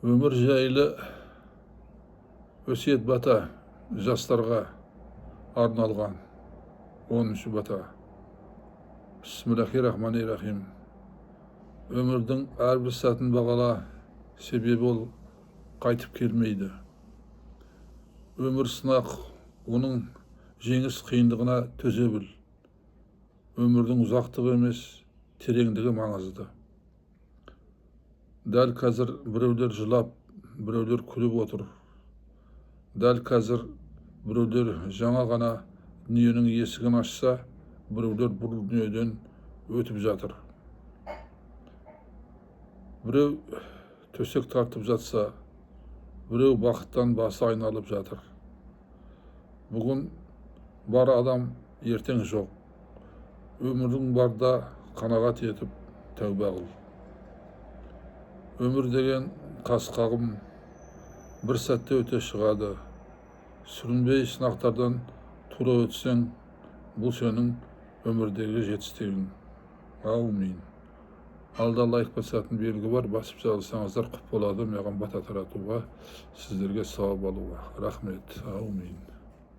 Өмір жайлы өсиет бата жастарға арналған 10-ші бата. Бисмиллахир-рахманир-рахим. Өмірдің әрбір сәтін бағала, себебі ол қайтып келмейді. Өмір сынақ, оның жеңіс қиындығына төзе біл. Өмірдің ұзақтығы емес, тереңдігі маңызды. Дәл қазір біреулер жылап, біреулер күліп отыр. Дәл қазір біреулер жаңа ғана дүниенің есігін ашса, біреулер бұл дүниеден өтіп жатыр. Біреу төсек тартып жатса, біреу бақыттан басы айналып жатыр. Бүгін бар адам, ертең жоқ. Өмірдің барда қанағат етіп тәубә қыл. Өмір деген қас қағым, бір сәтте өте шығады. Сүрінбей сынақтардан тура өтсең, бұл сенің өмірдегі жетістігің. Аумин. Алда лайк басатын белгі бар, басып салсаңыздар құп болады маған бата таратуға, сіздерге сауап алуға. Рахмет. Аумин.